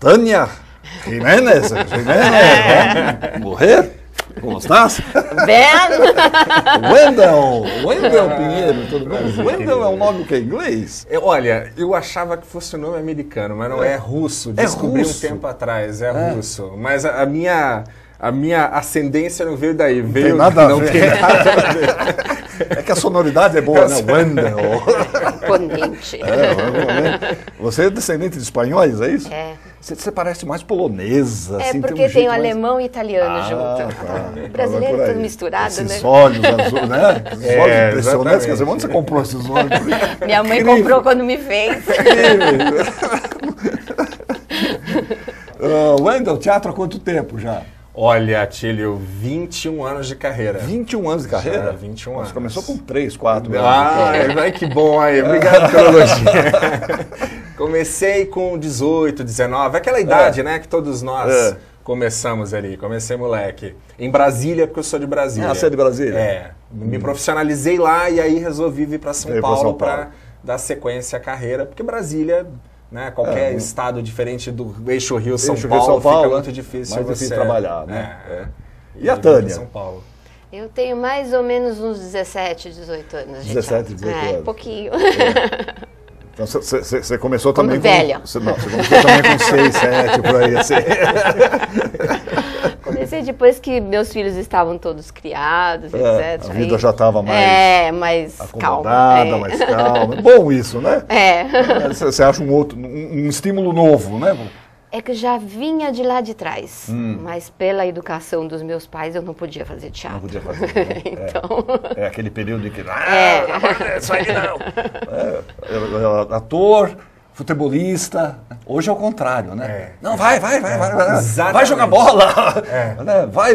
Tânia Jiménez. Morrer? Como estás? Ben! Wendel Pinheiro, tudo bem? Wendel é um nome que é inglês? Olha, eu achava que fosse um nome americano, mas não é russo. Descobri um tempo atrás, russo. Mas a minha ascendência não veio daí. Veio, tem nada a ver. É que a sonoridade é boa, né? Wendel. Imponente. Você é descendente de espanhóis, é isso? É. Você parece mais polonesa. É, assim, porque tem o alemão e italiano mais... junto. Tá. O brasileiro é tudo misturado, esses né? olhos azuis, né? Esses olhos impressionantes. Quer dizer, onde você comprou esses olhos? Minha mãe comprou quando me fez. Wendel, teatro há quanto tempo já? Olha, Atílio, 21 anos de carreira. 21 anos de carreira? Já, 21 anos. Você começou com 3, 4 anos. Ai, que bom aí. Obrigado pela elogio. Comecei com 18, 19, aquela idade, né, que todos nós começamos ali. Comecei moleque. Em Brasília, porque eu sou de Brasília. Ah, você é de Brasília? É. Me profissionalizei lá e aí resolvi vir para São Paulo para dar sequência à carreira, porque Brasília... Né? Qualquer estado diferente do eixo Rio-São Paulo, fica muito difícil mais difícil trabalhar, né? E a Tânia? São Paulo. Eu tenho mais ou menos uns 17, 18 anos. 17, 18 anos. Pouquinho. Então você começou também velha. Você começou também com 6, 7, por aí, assim. Comecei depois que meus filhos estavam todos criados, etc. A vida já estava mais... mais acomodada, calma. mais calma. Bom isso, né? É. Você acha um estímulo novo, né? É que já vinha de lá de trás, mas pela educação dos meus pais eu não podia fazer teatro. Não podia fazer, né? Então... É aquele período em que... isso aí não! Ator, futebolista... Hoje é o contrário, né? Não, vai jogar bola! Vai,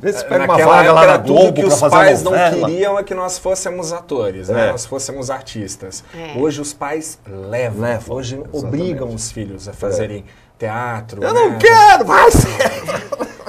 vê se pega uma vaga lá na Globo que os pais não queriam é que nós fôssemos atores, né? Nós fôssemos artistas. Hoje os pais levam, hoje obrigam os filhos a fazerem teatro. Eu não quero, vai ser!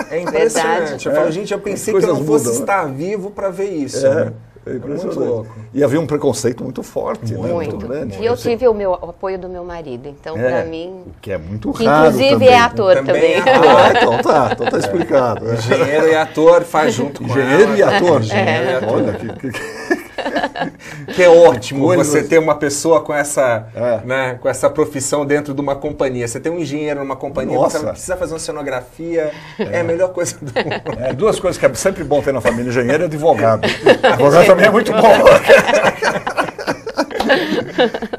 É impressionante. Eu falo, gente, eu pensei que eu não fosse estar vivo para ver isso. É muito louco. E havia um preconceito muito forte, muito grande. E eu tive o apoio do meu marido, então para mim... O que é muito que raro inclusive também. é ator também. Então tá explicado. Engenheiro e ator faz junto com Engenheiro e ator. Engenheiro e ator. Olha, que é ótimo você ter uma pessoa com essa, né, com essa profissão dentro de uma companhia. Você tem um engenheiro numa companhia, você precisa fazer uma cenografia, é a melhor coisa do mundo. Duas coisas que é sempre bom ter na família, engenheiro e advogado. Advogado também é muito bom.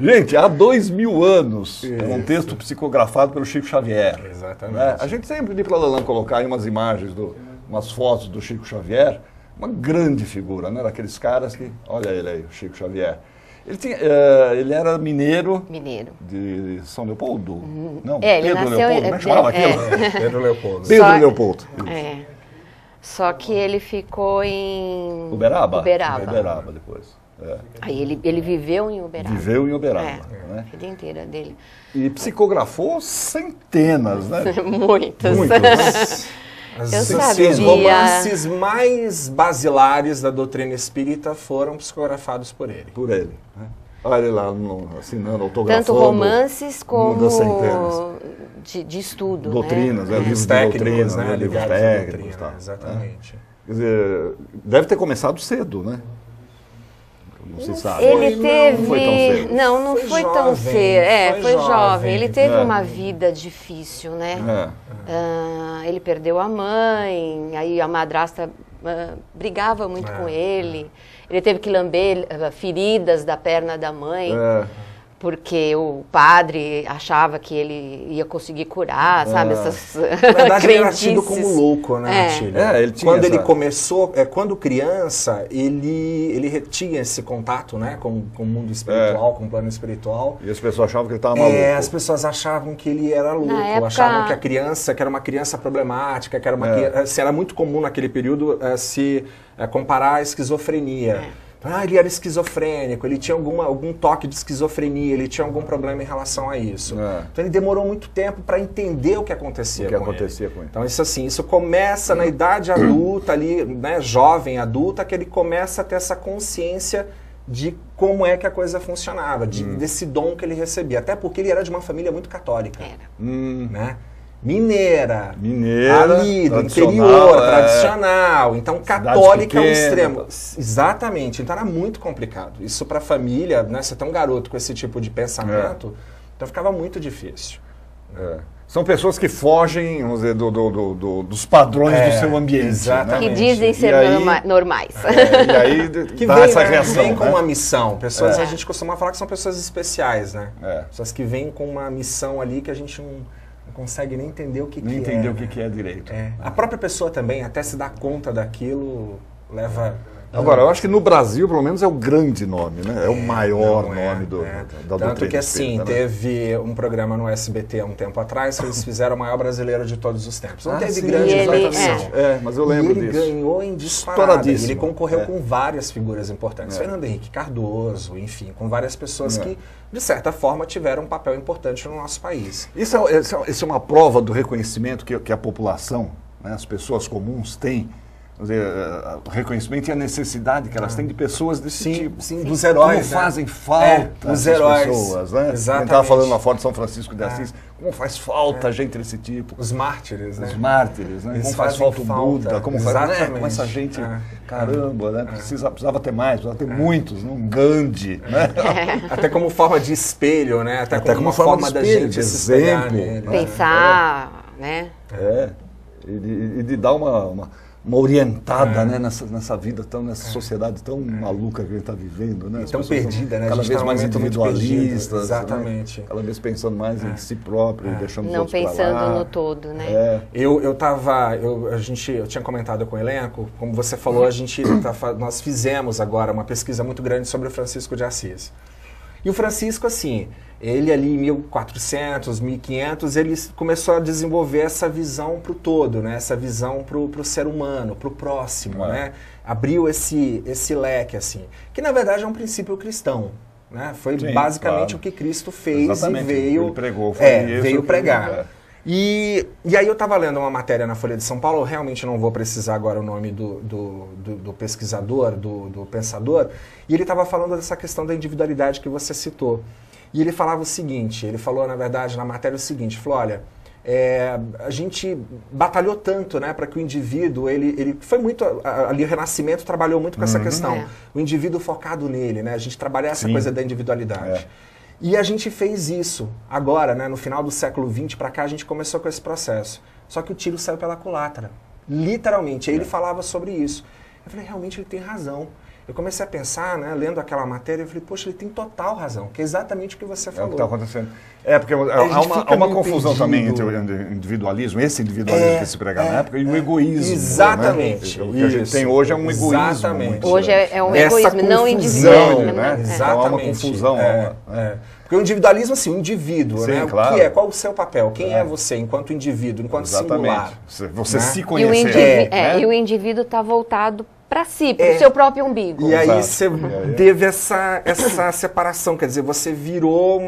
Gente, há 2000 anos, é um texto psicografado pelo Chico Xavier. Exatamente. Né? A gente sempre pediu para a Lalan colocar aí umas imagens, umas fotos do Chico Xavier. Uma grande figura, né? Daqueles caras que... Olha ele aí, o Chico Xavier. Ele era mineiro. De São Leopoldo? Não, ele Pedro nasceu, Leopoldo, como é que chamava aquilo? Pedro Leopoldo. Pedro Leopoldo. Só que ele ficou em... Uberaba depois. Aí ele viveu em Uberaba. Viveu em Uberaba. Né? A vida inteira dele. E psicografou centenas, né? Muitas. Os romances mais basilares da doutrina espírita foram psicografados por ele. Né? Olha ele lá assinando, autografando. Tanto romances como de estudo. Doutrinas, né? Livros técnicos, né? Livros técnicos. Exatamente. Quer dizer, deve ter começado cedo, né? Não se sabe. Ele teve... Não foi tão cedo. Não foi tão cedo. Foi jovem. Ele teve uma vida difícil, né? Ele perdeu a mãe, aí a madrasta brigava muito com ele. Ele teve que lamber feridas da perna da mãe. Porque o padre achava que ele ia conseguir curar, sabe? Essas Na verdade, ele era tido como louco, né, Atílio? Ele tinha ele começou, quando criança, ele tinha esse contato, né, com o mundo espiritual, com o plano espiritual. E as pessoas achavam que ele estava maluco. As pessoas achavam que ele era louco, achavam que a criança, que era uma criança problemática, que era uma criança, era muito comum naquele período se comparar a esquizofrenia. Ele era esquizofrênico, ele tinha algum toque de esquizofrenia, ele tinha algum problema em relação a isso. Então ele demorou muito tempo para entender o que acontecia com ele. Então isso começa na idade adulta, ali, né, jovem, adulta, que ele começa a ter essa consciência de como é que a coisa funcionava, desse dom que ele recebia. Até porque ele era de uma família muito católica. Né? Mineira, ali do interior, tradicional. Então, católica ao extremo. Exatamente. Então, era muito complicado. Isso para a família, né? Você tem um garoto com esse tipo de pensamento, então ficava muito difícil. São pessoas que fogem, vamos dizer, dos padrões do seu ambiente. Exatamente. Que dizem ser normais. E aí que dá vem, essa reação. Vem com uma missão. Pessoas, a gente costuma falar que são pessoas especiais, né? Pessoas que vêm com uma missão ali que a gente não consegue nem entender o que nem que entender é. o que é direito. A própria pessoa também, até se dar conta daquilo, leva... Agora, eu acho que no Brasil, pelo menos, é o grande nome, né? É o maior nome da doutrina. Tanto que, assim, teve um programa no SBT há um tempo atrás, que eles fizeram o maior brasileiro de todos os tempos. Não teve grande votação. Mas eu lembro disso. Ele ganhou em disparada. Ele concorreu com várias figuras importantes. Fernando Henrique Cardoso, enfim, com várias pessoas que, de certa forma, tiveram um papel importante no nosso país. Isso é uma prova do reconhecimento que a população, né, as pessoas comuns têm. O reconhecimento e a necessidade que elas têm de pessoas desse tipo. Sim, dos heróis. Como fazem falta os heróis. Pessoas, né? Exatamente. Estava falando lá fora de São Francisco de Assis, como faz falta gente desse tipo. Os mártires, né? Os mártires, né? Como faz falta o Buda, como essa gente, caramba, né? Precisava ter mais, precisava ter muitos, né? Um Gandhi, né? Até como forma de espelho, né? Até como uma forma da gente se exemplo. Pensar, né? E de dar uma orientada, né, nessa vida, nessa sociedade tão maluca que a gente está vivendo, né? Tão perdida, né? Cada vez mais individualistas, exatamente. Né? Cada vez pensando mais em si próprio, deixando os outros pra lá. Não pensando no todo, né? Eu tinha comentado com o elenco, como você falou, nós fizemos agora uma pesquisa muito grande sobre o Francisco de Assis. E o Francisco, assim, ele ali em 1400, 1500, ele começou a desenvolver essa visão para o todo, né? Essa visão para o ser humano, para o próximo, né? Abriu esse leque, assim, que na verdade é um princípio cristão, né? Foi basicamente o que Cristo fez. Exatamente. E veio, ele pregou, veio pregar. E aí eu estava lendo uma matéria na Folha de São Paulo, eu realmente não vou precisar agora o nome do pesquisador, do pensador, e ele estava falando dessa questão da individualidade que você citou. E ele falava o seguinte, ele falou, na verdade, na matéria o seguinte, falou, olha, a gente batalhou tanto, né, para que o indivíduo, ele foi muito, ali o Renascimento trabalhou muito com essa questão, o indivíduo focado nele, né, a gente trabalhar essa coisa da individualidade. E a gente fez isso agora, né, no final do século XX para cá, a gente começou com esse processo. Só que o tiro saiu pela culatra, literalmente. Aí ele falava sobre isso. Eu falei, realmente ele tem razão. Eu comecei a pensar, né, lendo aquela matéria, eu falei, poxa, ele tem total razão, que é exatamente o que você falou. É o que está acontecendo. Porque há uma confusão também entre o individualismo, esse individualismo que se prega na época, e o egoísmo. Exatamente. Né? O que a gente tem hoje é um egoísmo. Exatamente. Hoje é um egoísmo, não individual. Né? Exatamente. Há uma confusão. Porque o individualismo, assim, o indivíduo, sim, né? Claro. O que é? Qual o seu papel? Quem é você enquanto indivíduo, enquanto singular? Você né? se conhecer. E o indivíduo está voltado para si, para o seu próprio umbigo. E aí você teve essa separação, quer dizer, você virou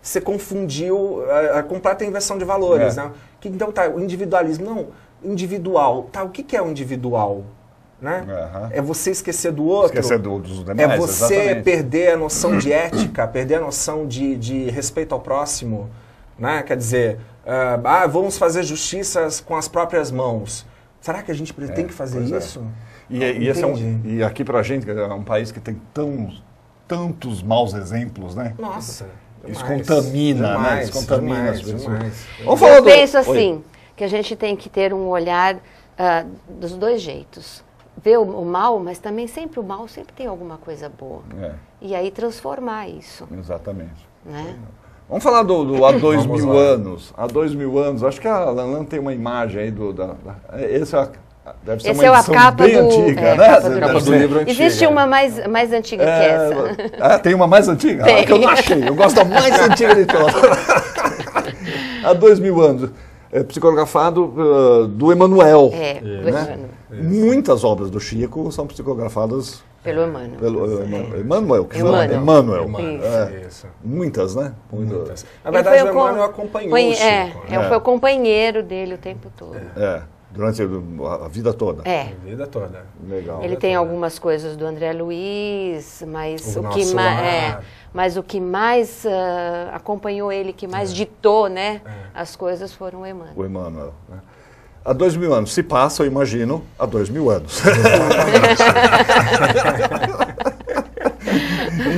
você confundiu a completa inversão de valores, né? Então tá, o individualismo, não, individual, tá, o que é o individual? Né? É você esquecer do outro, esquecer dos demais, é você perder a noção de ética, perder a noção de respeito ao próximo, né? Quer dizer, vamos fazer justiças com as próprias mãos. Será que a gente tem que fazer isso? E aqui pra gente, é um país que tem tantos maus exemplos, né? Nossa, isso contamina, né? Isso contamina as pessoas. Eu penso assim, que a gente tem que ter um olhar dos dois jeitos. Ver o mal, mas também sempre o mal sempre tem alguma coisa boa. E aí transformar isso. Exatamente. Né? Vamos falar do há 2000 anos. Há 2000 anos, acho que a Lan tem uma imagem aí deve ser uma edição capa bem antiga, né? Capa do livro antigo. Existe uma mais antiga que essa. Tem uma mais antiga? Que eu não achei. Eu gosto da mais antiga de todas. Há 2000 anos. Psicografado do Emmanuel. Do Emmanuel. Muitas obras do Chico são psicografadas pelo Emmanuel. Emmanuel. Isso. Muitas, né? Muitas. Na verdade, o Emmanuel acompanhou o Chico. Foi o companheiro dele o tempo todo. Durante a vida toda? A vida toda. Legal. Ele tem algumas coisas do André Luiz, mas o que mais acompanhou ele, que mais ditou, né, as coisas foram o Emmanuel. O Emmanuel, né? Há 2000 anos se passa, eu imagino, há 2000 anos.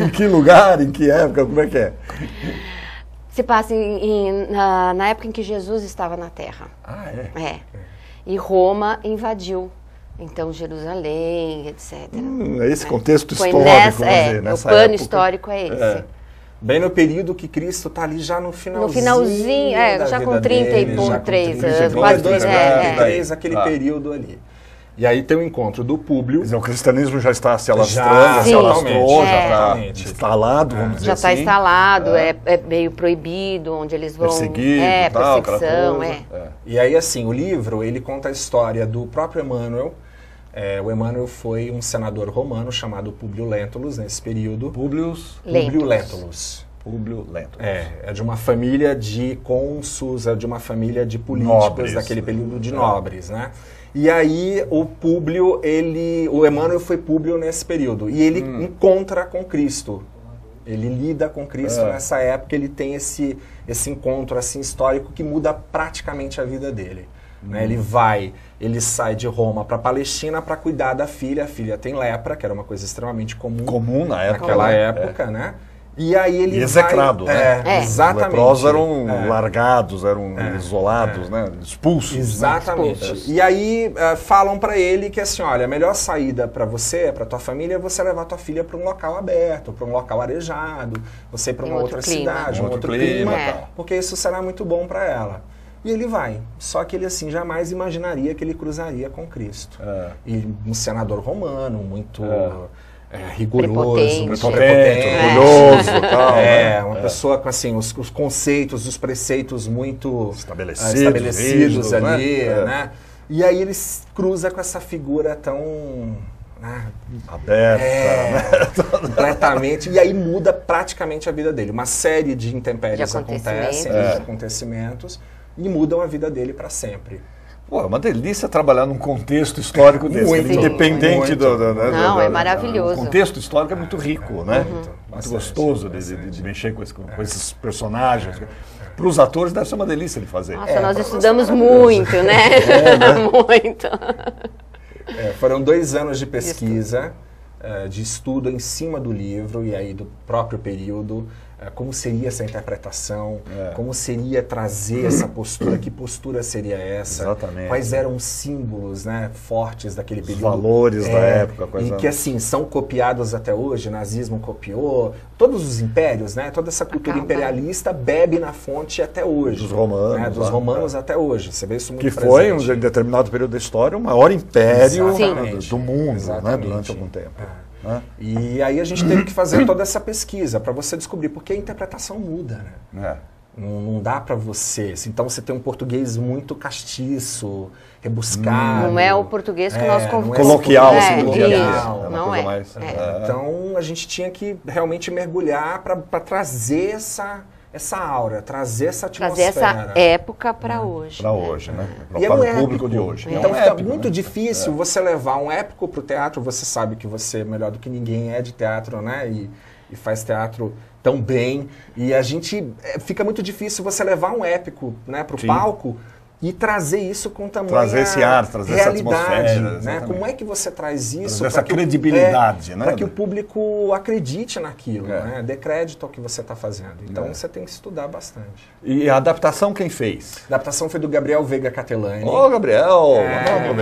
Em que lugar, em que época, como é que é? Se passa na época em que Jesus estava na Terra. Ah, é? É. E Roma invadiu, então, Jerusalém, etc. É esse contexto Foi histórico. o pano época. Histórico é esse. Bem no período que Cristo está ali já no finalzinho. No finalzinho, já com 33 anos, quase 33, aquele período ali. E aí tem o encontro do Públio. Quer dizer, o cristianismo já está se alastrando, já está instalado, vamos dizer assim. Já está instalado, é meio proibido, onde eles vão... Perseguido, perseguição, E aí, assim, o livro, ele conta a história do próprio Emmanuel. O Emmanuel foi um senador romano chamado Públio Lentulus, nesse período. Públio Lentulus. É de uma família de cônsuls, é de uma família de políticos nobres, daquele período de nobres, né? E aí o Emmanuel foi Públio nesse período. E ele encontra com Cristo. Ele lida com Cristo nessa época, ele tem esse encontro assim, histórico que muda praticamente a vida dele. Né? Ele sai de Roma para Palestina para cuidar da filha. A filha tem lepra, que era uma coisa extremamente comum naquela época, né? E aí ele execrado, né? Exatamente. Os leprosos eram largados, eram isolados, né? Expulsos. Exatamente. Né? E aí falam para ele que assim, olha, a melhor saída para você, para tua família, é você levar tua filha para um local aberto, para um local arejado, você ir para uma outra cidade, um outro clima, porque isso será muito bom para ela. E ele vai. Só que ele assim jamais imaginaria que ele cruzaria com Cristo. E um senador romano muito rigoroso, prepotente, orgulhoso, tal, uma pessoa com assim os conceitos, os preceitos muito estabelecidos rígidos, ali, né? E aí ele cruza com essa figura tão aberta, completamente, e aí muda praticamente a vida dele. Uma série de intempéries acontecem, de acontecimentos, e mudam a vida dele para sempre. Pô, é uma delícia trabalhar num contexto histórico desse, independente Não, é maravilhoso. O contexto histórico é muito rico, né? Muito gostoso de mexer com esses personagens. Para os atores deve ser uma delícia de fazer. Nossa, nós estudamos muito, né? Muito. Foram 2 anos de pesquisa, de estudo em cima do livro e aí do próprio período. Como seria essa interpretação, como seria trazer essa postura, que postura seria essa, exatamente, quais eram os símbolos, né, fortes daquele período. Os valores da época. E que assim, são copiados até hoje, o nazismo copiou, todos os impérios, né, toda essa cultura imperialista bebe na fonte até hoje. Dos romanos. Né, dos romanos até hoje, você vê isso muito presente. Que foi, em determinado período da história, o maior império do mundo, né, durante algum tempo. E aí a gente teve que fazer toda essa pesquisa para você descobrir, porque a interpretação muda, né? Não dá para você. Então você tem um português muito castiço, rebuscado. Não é o português que nós coloquial, não é. Então a gente tinha que realmente mergulhar para trazer essa aura, trazer essa atmosfera. Trazer essa época para hoje. Para hoje, né? Para o público de hoje. Então fica muito difícil você levar um épico para o teatro. Você sabe que você, melhor do que ninguém, é de teatro, né? E faz teatro tão bem. E a gente... Fica muito difícil você levar um épico, né, para o palco e trazer isso com tamanha trazer esse ar, trazer realidade, essa atmosfera. Né? Como é que você traz isso? Trazer essa credibilidade, né? Para que o público acredite naquilo, né? Dê crédito ao que você está fazendo. Então você tem que estudar bastante. E a adaptação quem fez? A adaptação foi do Gabriel Veiga Catelani. Ô, Gabriel!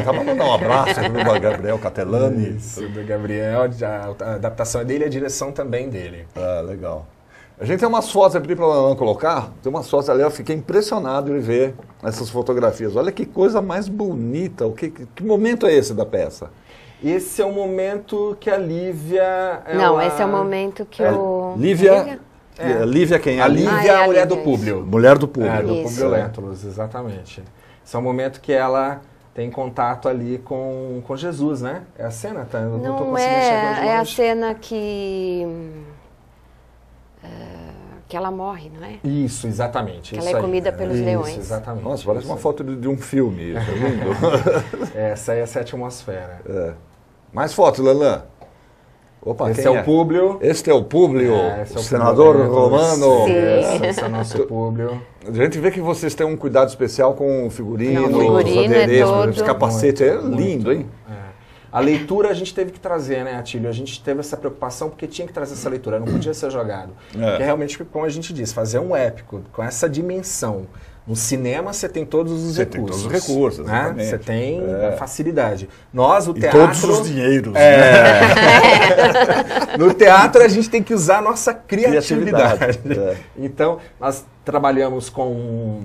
Vamos mandar um abraço para o Gabriel Catelani. Isso, do Gabriel. A adaptação é dele e a direção também dele. Legal. A gente tem umas fotos, eu pedi para a Ana colocar, tem umas fotos ali, eu fiquei impressionado em ver essas fotografias. Olha que coisa mais bonita, que momento é esse da peça? Esse é o momento que a Lívia... Não, esse é o momento que o... Lívia quem é? A Lívia é a mulher do Públio. Mulher do Públio. Do Públio Lentulus, exatamente. Esse é o momento que ela tem contato ali com Jesus, né? É a cena, tá? Eu não tô conseguindo chegar de longe. É a cena que que ela morre, não é? Isso, exatamente. Que ela é comida pelos leões. Exatamente. Nossa, parece uma foto de um filme, isso, é lindo. Essa aí é essa atmosfera. Mais fotos, Lelan. Opa, esse é o Públio. Este é o Públio, o senador romano. Esse é o nosso Públio. A gente vê que vocês têm um cuidado especial com o figurino, os adereços, os capacetes. É lindo, hein? A leitura a gente teve que trazer, né, Atílio? A gente teve essa preocupação porque tinha que trazer essa leitura, não podia ser jogado. Porque realmente, como a gente disse, fazer um épico com essa dimensão. No cinema você tem todos os recursos. Tem todos os recursos, né? Você tem facilidade. Nós, o teatro... todos os dinheiros. No teatro a gente tem que usar a nossa criatividade. Então, nós trabalhamos com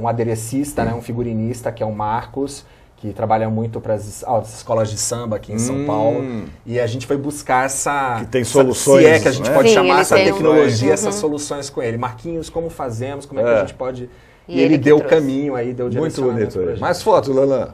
um aderecista, né, um figurinista, que é o Marcos, que trabalha muito para as escolas de samba aqui em São Paulo. E a gente foi buscar essa... Que tem soluções, se é que a gente pode chamar essa tecnologia, essas soluções com ele. Marquinhos, como fazemos, como é que a gente pode... E ele deu o caminho aí, deu o direcionamento. Muito bonito. Mais fotos, Lelan.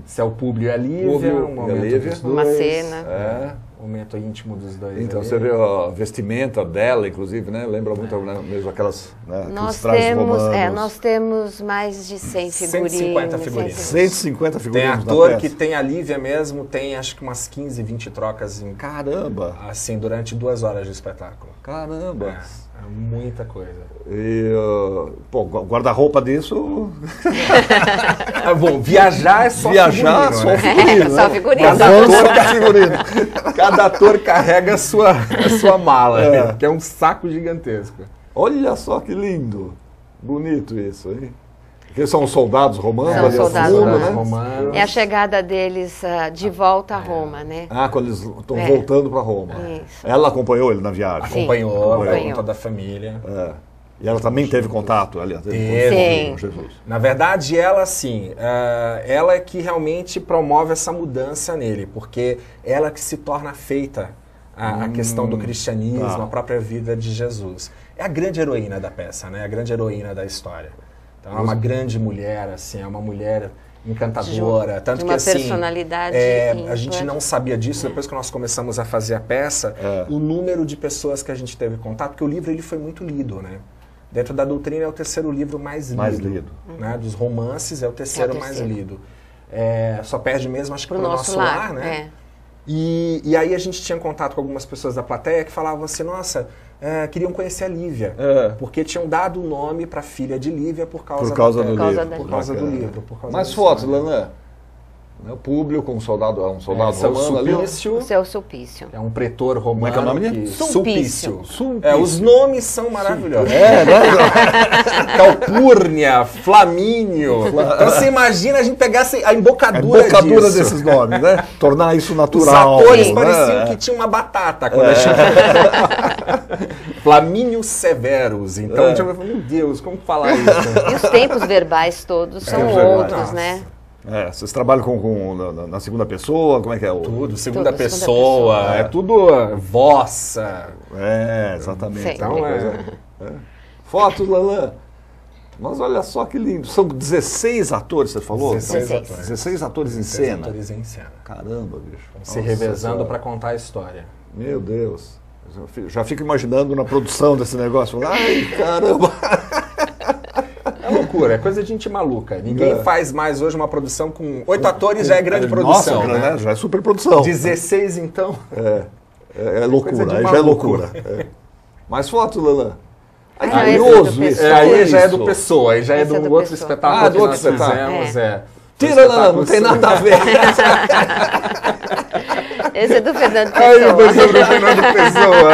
Esse é o Públio e a Lívia, um momento dos dois. Uma cena. Um momento íntimo dos dois. Então, você vê a vestimenta dela, inclusive, né? Lembra muito mesmo aquelas, nós temos, nós temos mais de 100 figurinhas. 150 figurinhas. 150 figurinhas. Tem ator que tem a Lívia mesmo, tem acho que umas 15, 20 trocas. Caramba! Assim, durante 2 horas de espetáculo. Caramba! Muita coisa. E, guarda-roupa disso... Bom, viajar é só figurino. Só figurino. Cada ator carrega a sua mala, que é um saco gigantesco. Olha só que lindo. Bonito isso, hein? Porque são soldados romanos. São soldados romanos. É a chegada deles de volta a Roma, né? Quando eles estão voltando para Roma. Isso. Ela acompanhou ele na viagem? Acompanhou com toda a família. E ela também teve contato, aliás, com Jesus. Na verdade, ela sim, ela é que realmente promove essa mudança nele, porque ela que se torna feita a questão do cristianismo, a própria vida de Jesus. É a grande heroína da peça, né? A grande heroína da história. Então, é uma grande mulher, assim, é uma mulher encantadora. Tanto de uma que, assim, personalidade a gente não sabia disso, depois que nós começamos a fazer a peça, o número de pessoas que a gente teve contato, porque o livro ele foi muito lido, né? Dentro da doutrina é o 3º livro mais lido. Né? Dos romances é o terceiro mais lido. Só perde mesmo, acho que pro Nosso Lar, né? E aí a gente tinha contato com algumas pessoas da plateia que falavam assim, nossa, queriam conhecer a Lívia, porque tinham dado o nome para a filha de Lívia por causa do livro. Mais fotos, Lelan. O Públio com um soldado romano ali. O seu Sulpício. É um pretor romano. Como é que é o nome dele? Sulpício. Os nomes são maravilhosos. Né? Calpurnia, Flamínio. Então você imagina a gente pegasse a embocadura desses nomes, né? Tornar isso natural. Os atores pareciam que tinha uma batata quando a gente... Flamínio Severus. Então a gente vai falar, meu Deus, como falar isso? E os tempos verbais todos são outros, né? Vocês trabalham na segunda pessoa? Como é que é? Tudo, segunda pessoa. É tudo vossa. Exatamente. Então Fotos, Lelan. Mas olha só que lindo. São 16 atores, você falou? 16 atores em cena. 16 atores em cena. Caramba, bicho. Se revezando para contar a história. Meu Deus. Já fico imaginando na produção desse negócio. Ai, caramba. É loucura, é coisa de gente maluca. Ninguém faz mais hoje uma produção com 8 atores, já é grande produção. Nossa, né? Já é super produção. 16, então. É loucura, aí já é loucura. Mais fotos, Lelan. Curioso isso. Aí já é do Pessoa, aí já é do outro espetáculo que nós fizemos. Tira, Lelan, não tem nada a ver. Esse é do Fernando Pessoa. Esse é do Fernando Pessoa.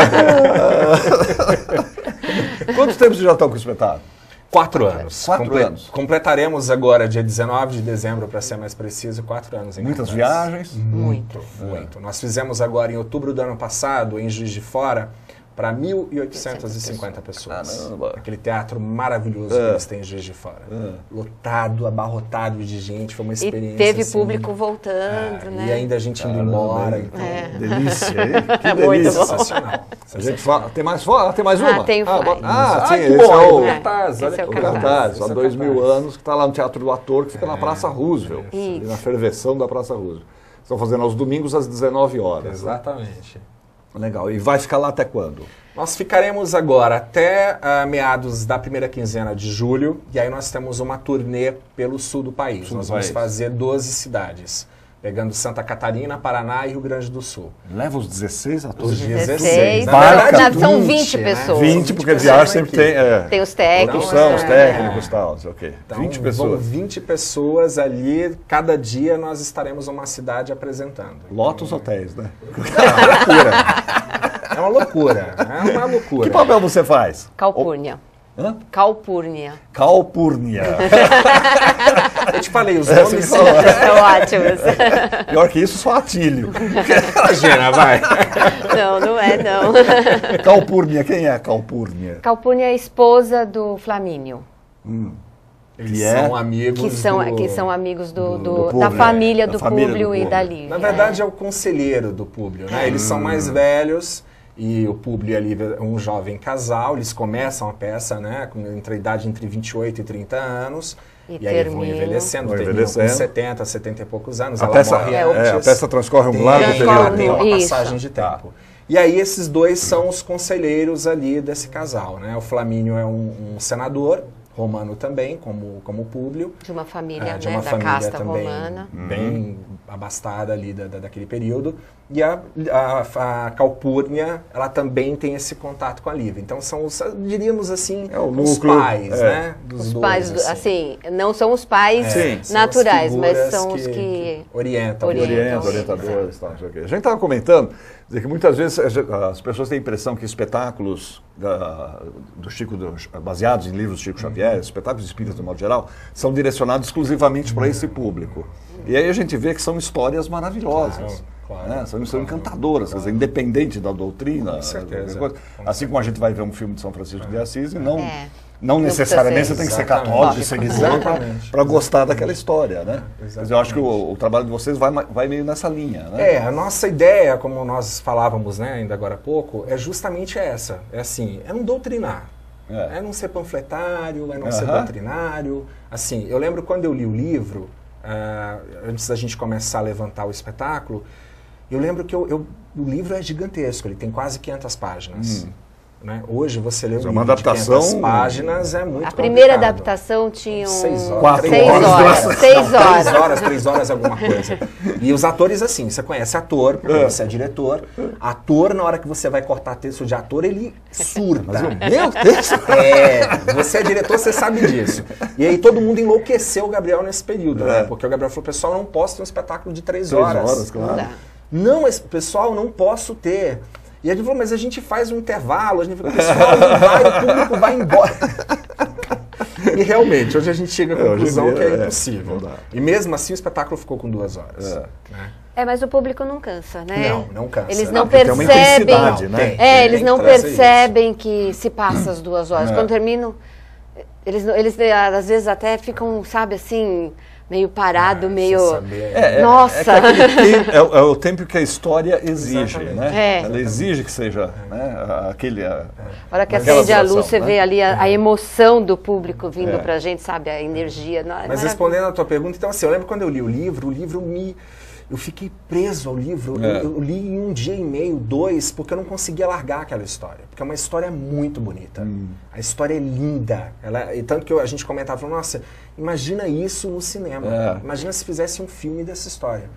Quanto tempo vocês já estão com o espetáculo? 4 anos. 4 anos. Completaremos agora, dia 19 de dezembro, para ser mais preciso, 4 anos. Muitas viagens? Muito. Nós fizemos agora, em outubro do ano passado, em Juiz de Fora, para 1.850 pessoas. Caramba. Aquele teatro maravilhoso que eles têm em Juiz de Fora. Lotado, abarrotado de gente, foi uma experiência. E teve assim, público voltando, né? E ainda a gente indo embora. Então, delícia, hein? Que delícia. Sensacional. A gente fala, tem mais uma? Tem o Fly. Sim, esse é o cartaz. Esse é o cartaz. Há 2000 anos, que está lá no Teatro do Ator, que fica na Praça Roosevelt. Ali na ferveção da Praça Roosevelt. Estão fazendo aos domingos às 19 horas. Exatamente. Legal. E vai ficar lá até quando? Nós ficaremos agora até meados da primeira quinzena de julho, e aí nós temos uma turnê pelo sul do país. Nós vamos fazer 12 cidades, pegando Santa Catarina, Paraná e Rio Grande do Sul. Leva os 16 atores? Os 16. Na verdade, são 20 pessoas. 20, porque viagem sempre tem... Tem os técnicos. Os técnicos e tal, ok. Então, 20 pessoas. 20 pessoas ali, cada dia nós estaremos numa cidade apresentando. Lota os hotéis, né? É uma loucura, é uma loucura. Que papel você faz? Calpurnia. Hã? Calpurnia. Calpurnia. Eu te falei, os nomes são ótimos. Pior que isso, só Atílio. Imagina, vai. Não é não. Calpurnia, quem é Calpurnia? Calpurnia é a esposa do Flamínio. Eles são amigos que são amigos da família do Públio e da Lívia. Na verdade, é o conselheiro do Públio, né? Eles são mais velhos e o Públio e a Lívia é um jovem casal. Eles começam a peça, né, entre a idade entre 28 e 30 anos. E aí vão envelhecendo, terminam com 70, 70 e poucos anos. A peça transcorre um largo período. Tem uma passagem de tempo. E aí esses dois são os conselheiros ali desse casal, né? O Flamínio é um senador, romano também, como Públio. De uma família, de uma da família casta também romana. Bem abastada ali daquele período. E a Calpurnia, ela também tem esse contato com a Lívia. Então são, diríamos assim, os pais, né? Os pais, assim, não são os pais naturais, mas são os que orientadores. Tal, a gente estava comentando que muitas vezes as pessoas têm a impressão que espetáculos do Chico, baseados em livros do Chico Xavier, espetáculos espíritas de modo geral, são direcionados exclusivamente para esse público. E aí a gente vê que são histórias maravilhosas. Claro, são encantadoras, quer dizer, independente da doutrina. Com certeza. Assim como a gente vai ver um filme de São Francisco de Assis e não necessariamente você tem que ser católico, seguidor para gostar daquela história, né? Quer dizer, eu acho que o trabalho de vocês vai meio nessa linha, né? A nossa ideia, como nós falávamos, né, ainda agora há pouco, é justamente essa. É assim, é não doutrinar. É não ser panfletário, é não ser doutrinário. Assim, eu lembro quando eu li o livro, antes da gente começar a levantar o espetáculo, eu lembro que o livro é gigantesco, ele tem quase 500 páginas. Né? Hoje você lê um livro de 500 páginas, é muito complicado. A primeira adaptação tinha 6 horas. 3 horas alguma coisa. E os atores, assim, você conhece ator, porque você é diretor. Ator, na hora que você vai cortar texto de ator, ele surta. Mas o meu texto? Você é diretor, você sabe disso. E aí todo mundo enlouqueceu o Gabriel nesse período, né? Porque o Gabriel falou, pessoal, não posso ter um espetáculo de 3 horas. 3 horas, claro. Não, pessoal, não posso ter. E a gente falou, mas a gente faz um intervalo, a gente falou, pessoal, não vai, o público vai embora. E realmente, hoje a gente chega à conclusão que é impossível. E mesmo assim o espetáculo ficou com 2 horas. Mas o público não cansa, né? Não cansa. Eles não percebem, eles não percebem que se passa as 2 horas. Quando terminam, eles às vezes até ficam, sabe, assim, meio parado, meio... Nossa! É o tempo que a história exige, né? Ela exige que seja aquele... A hora que acende a luz, você vê ali a emoção do público vindo pra gente, sabe? A energia. Mas respondendo a tua pergunta, então assim, eu lembro quando eu li o livro eu fiquei preso ao livro, eu li em 1 dia e meio, 2, porque eu não conseguia largar aquela história. Porque é uma história muito bonita. A história é linda. E tanto que a gente comentava, falou, nossa, imagina isso no cinema. Imagina se fizesse um filme dessa história.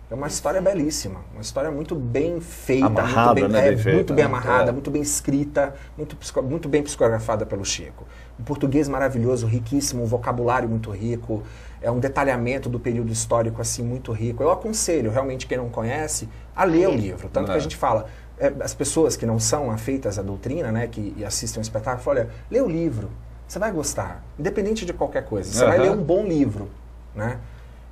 É uma história belíssima, uma história muito bem feita, amarrada, muito bem amarrada, muito bem escrita, muito bem psicografada pelo Chico. Um português maravilhoso, riquíssimo, um vocabulário muito rico, é um detalhamento do período histórico assim muito rico. Eu aconselho realmente quem não conhece a ler o livro, tanto que a gente fala, as pessoas que não são afeitas à doutrina, né, que assistem um espetáculo, olha, lê o livro, você vai gostar, independente de qualquer coisa, você vai ler um bom livro, né?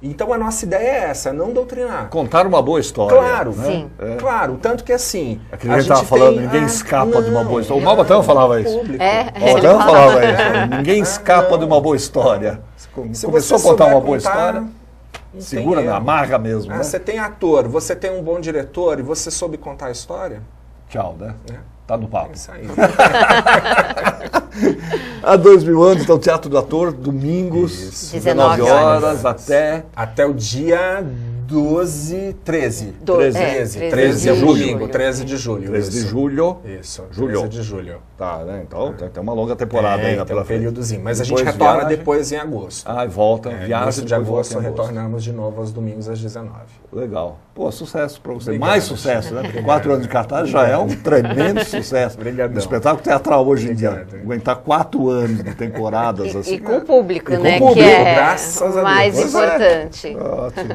Então a nossa ideia é essa, não doutrinar. Contar uma boa história. Claro, né? Claro, tanto que assim... Aquilo que a gente estava falando, ninguém escapa de uma boa história. O Malbatão falava isso. O Malbatão falava isso. Ninguém escapa de uma boa história. Começou a contar uma boa história, segura na amarra mesmo. Você tem ator, você tem um bom diretor e você soube contar a história. Tchau, né? Tá no papo. É isso aí. Há 2000 anos, então, Teatro do Ator, domingos, 19 horas, até o dia 13 de julho. 13 de julho. 13 de julho. Isso, 13 de julho. Tá, né? Então tem uma longa temporada ainda pela frente. Períodozinho. Mas depois a gente retorna depois em agosto. Ah, e volta, viagem de agosto, retornamos de novo aos domingos às 19. Legal. Pô, sucesso para você. Obrigado. Mais sucesso, né? Porque 4 anos de cartaz já é um tremendo sucesso. Obrigadão. Um espetáculo teatral hoje em dia. Aguentar 4 anos de temporadas assim. E com o público, né? Com o público, que é graças a Deus. Mais importante. Ótimo.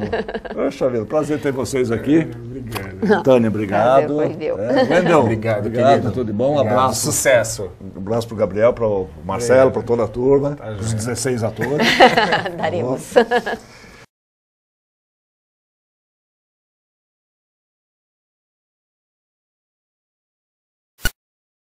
Poxa vida, prazer ter vocês aqui. Obrigado. Tânia, obrigado. Wendel, obrigado, querido. Tudo bom? Um abraço. Sucesso. Um abraço para o Gabriel, para o Marcelo, para toda a turma, os 16 atores. Daremos.